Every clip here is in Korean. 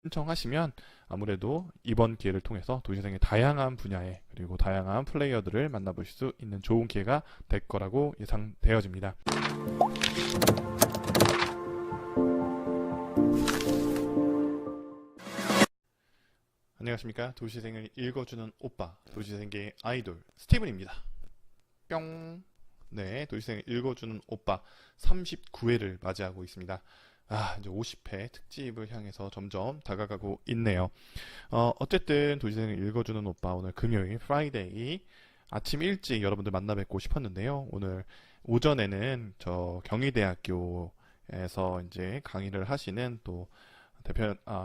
신청하시면 아무래도 이번 기회를 통해서 도시재생의 다양한 분야에 그리고 다양한 플레이어들을 만나보실 수 있는 좋은 기회가 될 거라고 예상되어집니다. 안녕하십니까. 도시재생을 읽어주는 오빠, 도시재생계의 아이돌 스티븐입니다. 뿅. 네, 도시재생을 읽어주는 오빠 39회를 맞이하고 있습니다. 이제 50회 특집을 향해서 점점 다가가고 있네요. 어쨌든 도시재생을 읽어주는 오빠 오늘 금요일 프라이데이 아침 일찍 여러분들 만나 뵙고 싶었는데요. 오늘 오전에는 저 경희대학교에서 이제 강의를 하시는 또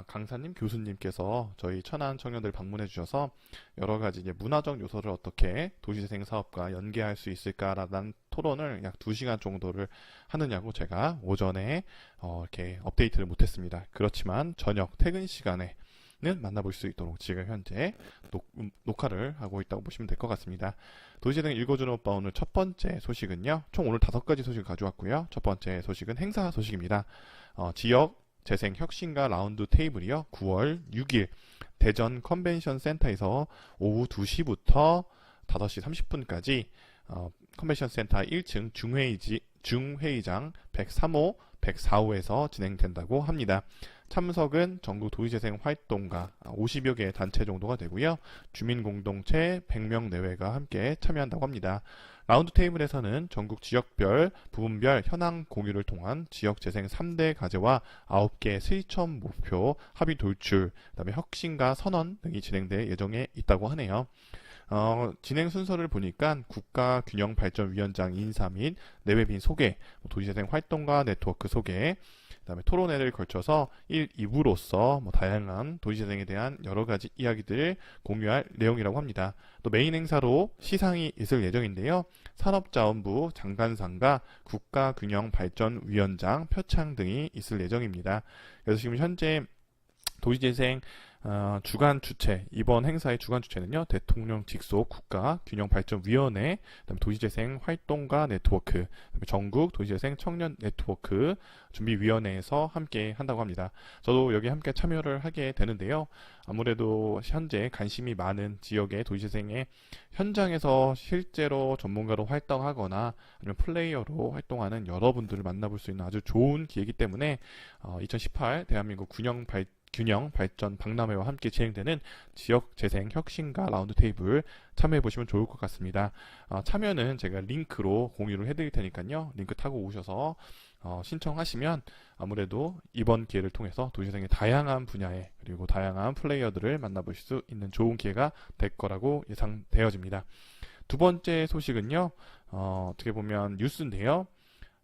강사님, 교수님께서 저희 천안 청년들 방문해 주셔서 여러 가지 이제 문화적 요소를 어떻게 도시재생 사업과 연계할 수 있을까라는 토론을 약 2시간 정도를 하느냐고 제가 오전에 이렇게 업데이트를 못했습니다. 그렇지만 저녁 퇴근 시간에 만나볼 수 있도록 지금 현재 녹화를 하고 있다고 보시면 될 것 같습니다. 도시재생 읽어주는 오빠 오늘 첫 번째 소식은요. 총 오늘 5가지 소식을 가져왔고요. 첫 번째 소식은 행사 소식입니다. 지역 재생 혁신가 라운드 테이블이요. 9월 6일 대전 컨벤션 센터에서 오후 2시부터 5시 30분까지 컨벤션 센터 1층 중회의장 103호, 104호에서 진행된다고 합니다. 참석은 전국 도시재생 활동가 50여 개의 단체 정도가 되고요. 주민공동체 100명 내외가 함께 참여한다고 합니다. 라운드 테이블에서는 전국 지역별, 부분별 현황 공유를 통한 지역재생 3대 과제와 9개 실천 목표 합의 돌출, 그다음에 혁신가 선언 등이 진행될 예정에 있다고 하네요. 진행 순서를 보니까 국가균형발전위원장 인사 및 내외빈 소개, 도시재생 활동가 네트워크 소개, 그다음에 토론회를 걸쳐서 1, 2부로서 다양한 도시재생에 대한 여러 가지 이야기들을 공유할 내용이라고 합니다. 또 메인 행사로 시상이 있을 예정인데요. 산업자원부 장관상과 국가균형발전위원장 표창 등이 있을 예정입니다. 그래서 지금 현재 도시재생 주간 주최, 이번 행사의 주간 주최는요, 대통령 직속 국가균형발전위원회, 그다음에 도시재생 활동가 네트워크, 그다음에 전국 도시재생 청년 네트워크 준비위원회에서 함께 한다고 합니다. 저도 여기 함께 참여를 하게 되는데요. 아무래도 현재 관심이 많은 지역의 도시재생의 현장에서 실제로 전문가로 활동하거나 아니면 플레이어로 활동하는 여러분들을 만나볼 수 있는 아주 좋은 기회이기 때문에 2018 대한민국 균형 발전 박람회와 함께 진행되는 지역 재생 혁신가 라운드 테이블 참여해 보시면 좋을 것 같습니다. 참여는 제가 링크로 공유를 해드릴 테니까요. 링크 타고 오셔서 신청하시면 아무래도 이번 기회를 통해서 도시재생의 다양한 분야에 그리고 다양한 플레이어들을 만나보실 수 있는 좋은 기회가 될 거라고 예상되어집니다. 두 번째 소식은요. 어떻게 보면 뉴스인데요.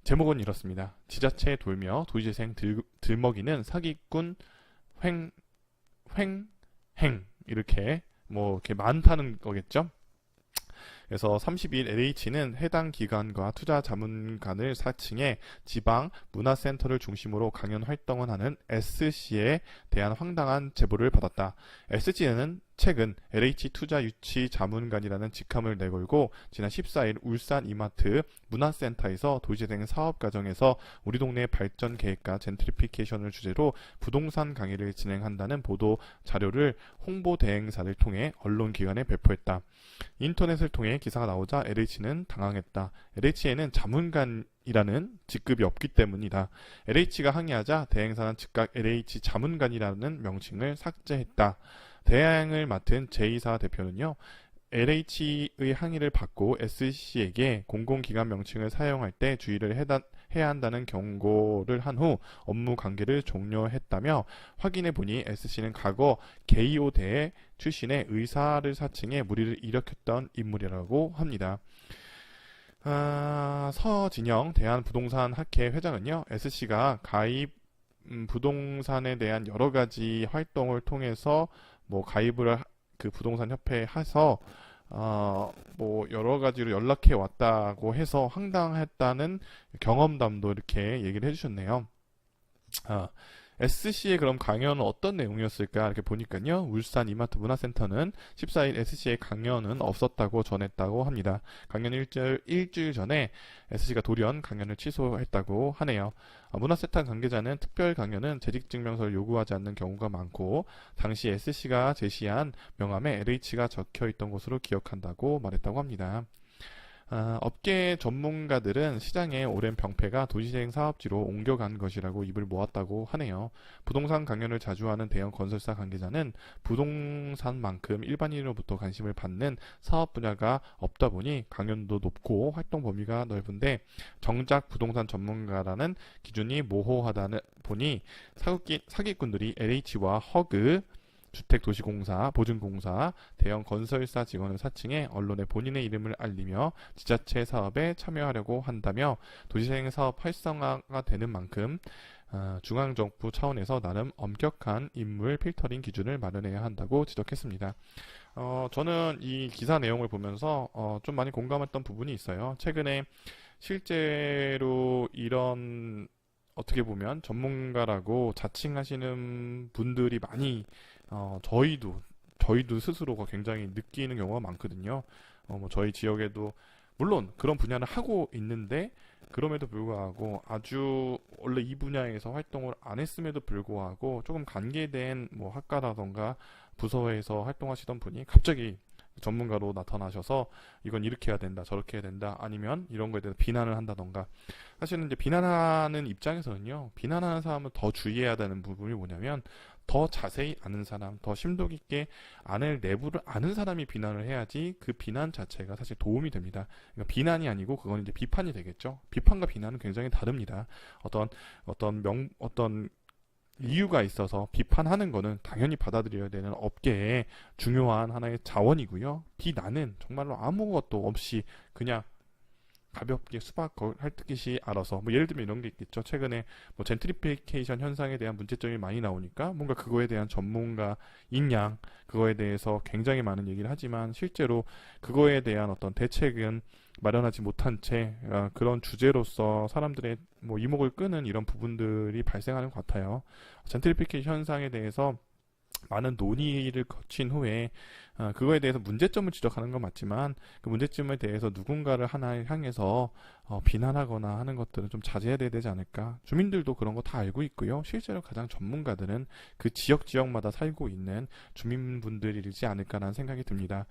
제목은 이렇습니다. 지자체 돌며 도시재생 들먹이는 사기꾼 횡행 이렇게 이렇게 많다는 거겠죠. 그래서 30일 LH는 해당 기관과 투자 자문관을 사칭해 지방 문화센터를 중심으로 강연 활동을 하는 SC에 대한 황당한 제보를 받았다. SC는 최근 LH 투자 유치 자문관이라는 직함을 내걸고 지난 14일 울산 이마트 문화센터에서 도시재생 사업 과정에서 우리 동네 발전 계획과 젠트리피케이션을 주제로 부동산 강의를 진행한다는 보도 자료를 홍보 대행사를 통해 언론기관에 배포했다. 인터넷을 통해 기사가 나오자 LH는 당황했다. LH에는 자문관이라는 직급이 없기 때문이다. LH가 항의하자 대행사는 즉각 LH 자문관이라는 명칭을 삭제했다. 대행을 맡은 제2사 대표는요. LH의 항의를 받고 SC에게 공공기관 명칭을 사용할 때 주의를 해야 한다는 경고를 한 후 업무 관계를 종료했다며 확인해 보니 SC는 과거 게이오대 출신의 의사를 사칭해 무리를 일으켰던 인물이라고 합니다. 서진영 대한부동산학회 회장은요. SC가 가입 부동산에 대한 여러 가지 활동을 통해서 가입을 그 부동산 협회에 해서 여러 가지로 연락해 왔다고 해서 황당했다는 경험담도 이렇게 얘기를 해주셨네요. SC의 그럼 강연은 어떤 내용이었을까 이렇게 보니까요. 울산 이마트 문화센터는 14일 SC의 강연은 없었다고 전했다고 합니다. 강연 일주일 전에 SC가 돌연 강연을 취소했다고 하네요. 문화센터 관계자는 특별 강연은 재직증명서를 요구하지 않는 경우가 많고 당시 SC가 제시한 명함에 LH가 적혀있던 것으로 기억한다고 말했다고 합니다. 업계 전문가들은 시장의 오랜 병폐가 도시재생 사업지로 옮겨간 것이라고 입을 모았다고 하네요. 부동산 강연을 자주 하는 대형 건설사 관계자는 부동산만큼 일반인으로부터 관심을 받는 사업 분야가 없다 보니 강연도 높고 활동 범위가 넓은데 정작 부동산 전문가라는 기준이 모호하다는 보니 사기꾼들이 LH와 허그 주택도시공사, 보증공사, 대형 건설사 직원을 사칭해 언론에 본인의 이름을 알리며 지자체 사업에 참여하려고 한다며 도시재생 사업 활성화가 되는 만큼 중앙정부 차원에서 나름 엄격한 인물 필터링 기준을 마련해야 한다고 지적했습니다. 저는 이 기사 내용을 보면서 좀 많이 공감했던 부분이 있어요. 최근에 실제로 이런 어떻게 보면 전문가라고 자칭하시는 분들이 많이 저희도 스스로가 굉장히 느끼는 경우가 많거든요. 뭐 저희 지역에도 물론 그런 분야를 하고 있는데 그럼에도 불구하고 아주 원래 이 분야에서 활동을 안 했음에도 불구하고 조금 관계된 뭐 학과라던가 부서에서 활동하시던 분이 갑자기 전문가로 나타나셔서 이건 이렇게 해야 된다, 저렇게 해야 된다, 아니면 이런 거에 대해서 비난을 한다던가. 사실은 이제 비난하는 입장에서는요, 비난하는 사람은 더 주의해야 되는 부분이 뭐냐면 더 자세히 아는 사람, 더 심도 깊게 안을 내부를 아는 사람이 비난을 해야지 그 비난 자체가 사실 도움이 됩니다. 그러니까 비난이 아니고 그건 이제 비판이 되겠죠. 비판과 비난은 굉장히 다릅니다. 어떤 이유가 있어서 비판하는 거는 당연히 받아들여야 되는 업계의 중요한 하나의 자원이고요. 비난은 정말로 아무것도 없이 그냥 가볍게 수박 핥듯이 알아서 뭐 예를 들면 이런 게 있겠죠. 최근에 뭐 젠트리피케이션 현상에 대한 문제점이 많이 나오니까 뭔가 그거에 대한 전문가인 양 그거에 대해서 굉장히 많은 얘기를 하지만 실제로 그거에 대한 어떤 대책은 마련하지 못한 채 그런 주제로서 사람들의 뭐 이목을 끄는 이런 부분들이 발생하는 것 같아요. 젠트리피케이션 현상에 대해서 많은 논의를 거친 후에 그거에 대해서 문제점을 지적하는 건 맞지만 그 문제점에 대해서 누군가를 하나 향해서 비난하거나 하는 것들은 좀 자제해야 되지 않을까. 주민들도 그런 거 다 알고 있고요. 실제로 가장 전문가들은 그 지역마다 살고 있는 주민분들이지 않을까라는 생각이 듭니다.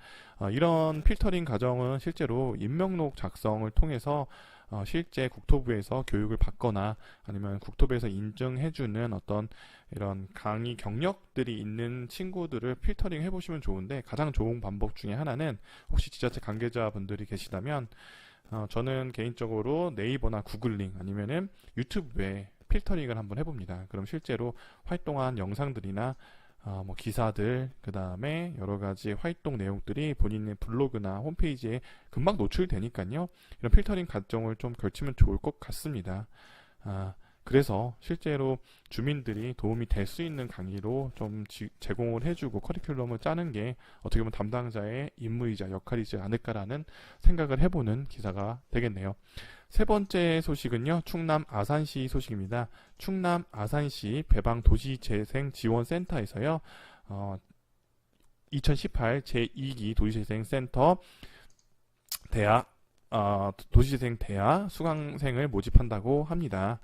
이런 필터링 과정은 실제로 임명록 작성을 통해서 실제 국토부에서 교육을 받거나 아니면 국토부에서 인정해주는 어떤 이런 강의 경력들이 있는 친구들을 필터링 해보시면 좋은데 가장 좋은 방법 중에 하나는 혹시 지자체 관계자분들이 계시다면 저는 개인적으로 네이버나 구글링 아니면은 유튜브에 필터링을 한번 해봅니다. 그럼 실제로 활동한 영상들이나 뭐 기사들, 그 다음에 여러 가지 활동 내용들이 본인의 블로그나 홈페이지에 금방 노출되니까요. 이런 필터링 과정을 좀 걸치면 좋을 것 같습니다. 그래서 실제로 주민들이 도움이 될 수 있는 강의로 좀 제공을 해주고 커리큘럼을 짜는 게 어떻게 보면 담당자의 임무이자 역할이지 않을까라는 생각을 해보는 기사가 되겠네요. 세 번째 소식은요. 충남 아산시 소식입니다. 충남 아산시 배방도시재생지원센터에서요. 2018 제2기 도시재생센터 도시재생대학 수강생을 모집한다고 합니다.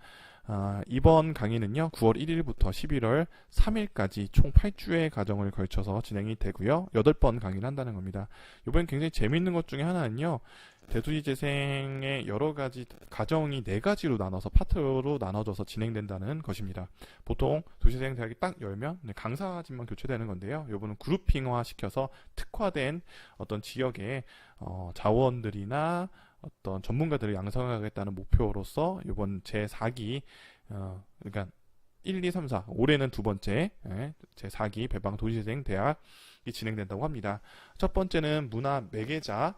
이번 강의는요, 9월 1일부터 11월 3일까지 총 8주의 과정을 걸쳐서 진행이 되고요, 8번 강의를 한다는 겁니다. 이번엔 굉장히 재미있는 것 중에 하나는요, 대도시재생의 여러 가지 과정이 4가지로 나눠서 파트로 나눠져서 진행된다는 것입니다. 보통 도시재생 대학이 딱 열면 강사진만 교체되는 건데요, 이번은 그룹핑화 시켜서 특화된 어떤 지역의 자원들이나 어떤 전문가들을 양성하겠다는 목표로서 이번 제4기 그러니까 1, 2, 3, 4 올해는 두 번째 제4기 배방 도시재생 대학이 진행된다고 합니다. 첫 번째는 문화 매개자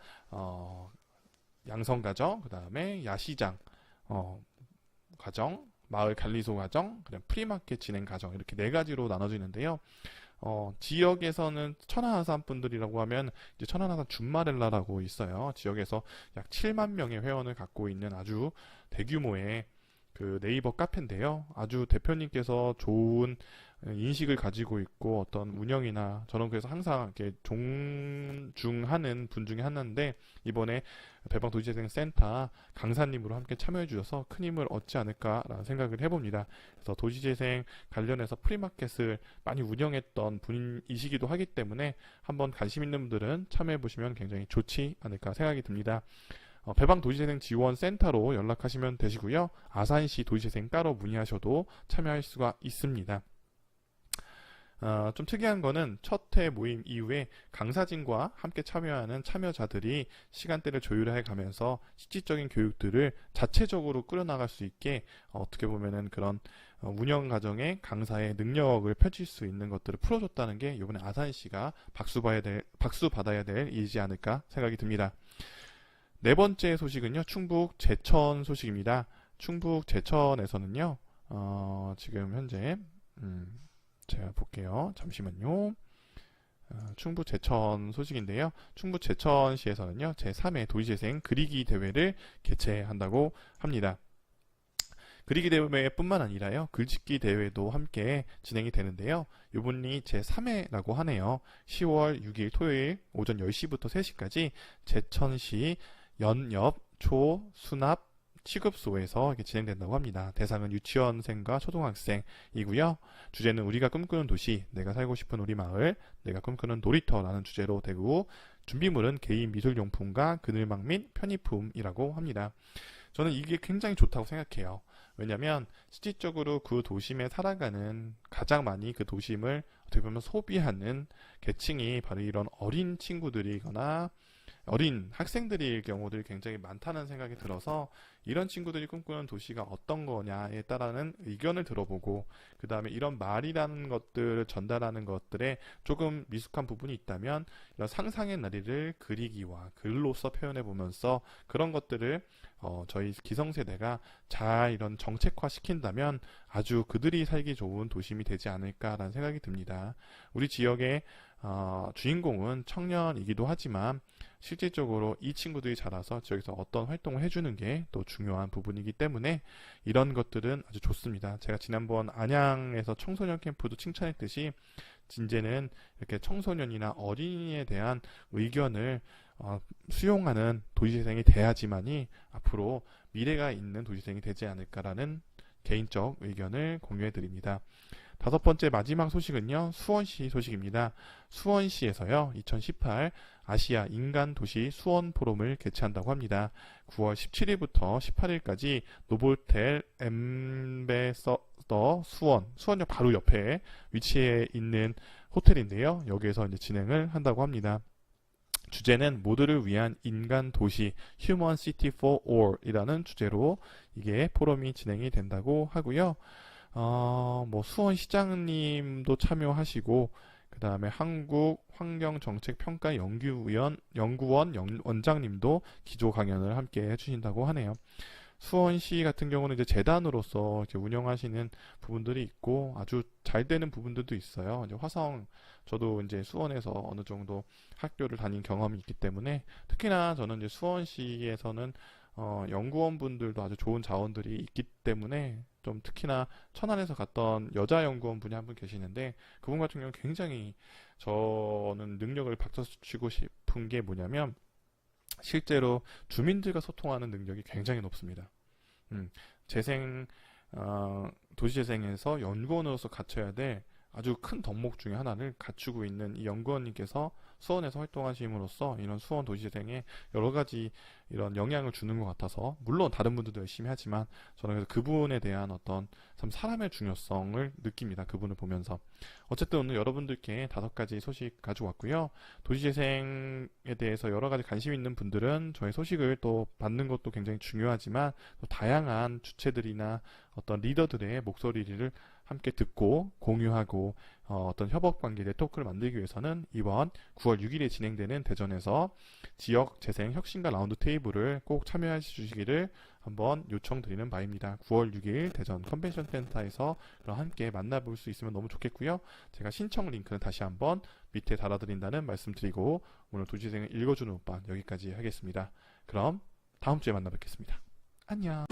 양성 과정, 그 다음에 야시장 과정, 마을 관리소 과정, 그다음 프리마켓 진행 과정 이렇게 4가지로 나눠지는데요. 지역에서는 천안아산 분들이라고 하면 이제 천안아산 줌마렐라라고 있어요. 지역에서 약 7만 명의 회원을 갖고 있는 아주 대규모의 그 네이버 카페인데요. 아주 대표님께서 좋은 인식을 가지고 있고 어떤 운영이나 저는 그래서 항상 이렇게 존중하는 분 중에 하나인데 이번에 배방도시재생센터 강사님으로 함께 참여해 주셔서 큰 힘을 얻지 않을까라는 생각을 해봅니다. 그래서 도시재생 관련해서 프리마켓을 많이 운영했던 분이시기도 하기 때문에 한번 관심 있는 분들은 참여해 보시면 굉장히 좋지 않을까 생각이 듭니다. 배방도시재생지원센터로 연락하시면 되시고요. 아산시 도시재생 따로 문의하셔도 참여할 수가 있습니다. 좀 특이한 거는 첫 회 모임 이후에 강사진과 함께 참여하는 참여자들이 시간대를 조율해 가면서 실질적인 교육들을 자체적으로 끌어나갈 수 있게 어떻게 보면은 그런 운영 과정에 강사의 능력을 펼칠 수 있는 것들을 풀어줬다는 게 이번에 아산시가 박수 받아야 될 일이지 않을까 생각이 듭니다. 네 번째 소식은요, 충북 제천 소식입니다. 충북 제천에서는요, 지금 현재 제가 볼게요. 잠시만요. 충북 제천 소식인데요. 충북 제천시에서는요, 제3회 도시재생 그리기 대회를 개최한다고 합니다. 그리기 대회뿐만 아니라요, 글짓기 대회도 함께 진행이 되는데요. 이번이 제3회라고 하네요. 10월 6일 토요일 오전 10시부터 3시까지 제천시 연엽 초수납 취급소에서 이렇게 진행된다고 합니다. 대상은 유치원생과 초등학생이고요. 주제는 우리가 꿈꾸는 도시, 내가 살고 싶은 우리 마을, 내가 꿈꾸는 놀이터라는 주제로 되고 준비물은 개인 미술용품과 그늘막 및 편의품이라고 합니다. 저는 이게 굉장히 좋다고 생각해요. 왜냐하면 실질적으로 그 도심에 살아가는 가장 많이 그 도심을 어떻게 보면 소비하는 계층이 바로 이런 어린 친구들이거나 어린 학생들일 경우들이 굉장히 많다는 생각이 들어서 이런 친구들이 꿈꾸는 도시가 어떤 거냐에 따라는 의견을 들어보고 그 다음에 이런 말이라는 것들을 전달하는 것들에 조금 미숙한 부분이 있다면 이런 상상의 나래를 그리기와 글로써 표현해 보면서 그런 것들을 저희 기성세대가 잘 이런 정책화 시킨다면 아주 그들이 살기 좋은 도심이 되지 않을까라는 생각이 듭니다. 우리 지역의 주인공은 청년이기도 하지만 실질적으로 이 친구들이 자라서 지역에서 어떤 활동을 해주는 게 또 중요한 부분이기 때문에 이런 것들은 아주 좋습니다. 제가 지난번 안양에서 청소년 캠프도 칭찬했듯이 이제는 이렇게 청소년이나 어린이에 대한 의견을 수용하는 도시재생이 돼야지만이 앞으로 미래가 있는 도시재생이 되지 않을까라는 개인적 의견을 공유해 드립니다. 다섯 번째 마지막 소식은요, 수원시 소식입니다. 수원시에서요, 2018 아시아 인간도시 수원 포럼을 개최한다고 합니다. 9월 17일부터 18일까지 노보텔 엠베서더 수원역 바로 옆에 위치해 있는 호텔인데요. 여기에서 이제 진행을 한다고 합니다. 주제는 모두를 위한 인간 도시 Human City for All 이라는 주제로 이게 포럼이 진행이 된다고 하고요. 수원시장님도 참여하시고 그 다음에 한국환경정책평가연구원 원장님도 기조 강연을 함께 해주신다고 하네요. 수원시 같은 경우는 이제 재단으로서 이렇게 운영하시는 부분들이 있고 아주 잘 되는 부분들도 있어요. 이제 저도 이제 수원에서 어느 정도 학교를 다닌 경험이 있기 때문에 특히나 저는 이제 수원시에서는 연구원 분들도 아주 좋은 자원들이 있기 때문에 좀 특히나 천안에서 갔던 여자 연구원 분이 한 분 계시는데 그분 같은 경우는 굉장히 저는 능력을 박수치고 싶은 게 뭐냐면 실제로 주민들과 소통하는 능력이 굉장히 높습니다. 도시재생에서 연구원으로서 갖춰야 될 아주 큰 덕목 중에 하나를 갖추고 있는 이 연구원님께서 수원에서 활동하심으로써 이런 수원 도시재생에 여러 가지 이런 영향을 주는 것 같아서 물론 다른 분들도 열심히 하지만 저는 그래서 그분에 대한 어떤 참 사람의 중요성을 느낍니다. 그분을 보면서 어쨌든 오늘 여러분들께 5가지 소식 가지고 왔고요. 도시재생에 대해서 여러 가지 관심 있는 분들은 저희 소식을 또 받는 것도 굉장히 중요하지만 또 다양한 주체들이나 어떤 리더들의 목소리를 함께 듣고 공유하고 어떤 협업관계 네트워크를 만들기 위해서는 이번 9월 6일에 진행되는 대전에서 지역 재생 혁신가 라운드 테이블을 꼭 참여해 주시기를 한번 요청드리는 바입니다. 9월 6일 대전 컨벤션 센터에서 함께 만나볼 수 있으면 너무 좋겠고요. 제가 신청 링크는 다시 한번 밑에 달아드린다는 말씀드리고 오늘 도시재생을 읽어주는 오빠 여기까지 하겠습니다. 그럼 다음 주에 만나 뵙겠습니다. 안녕.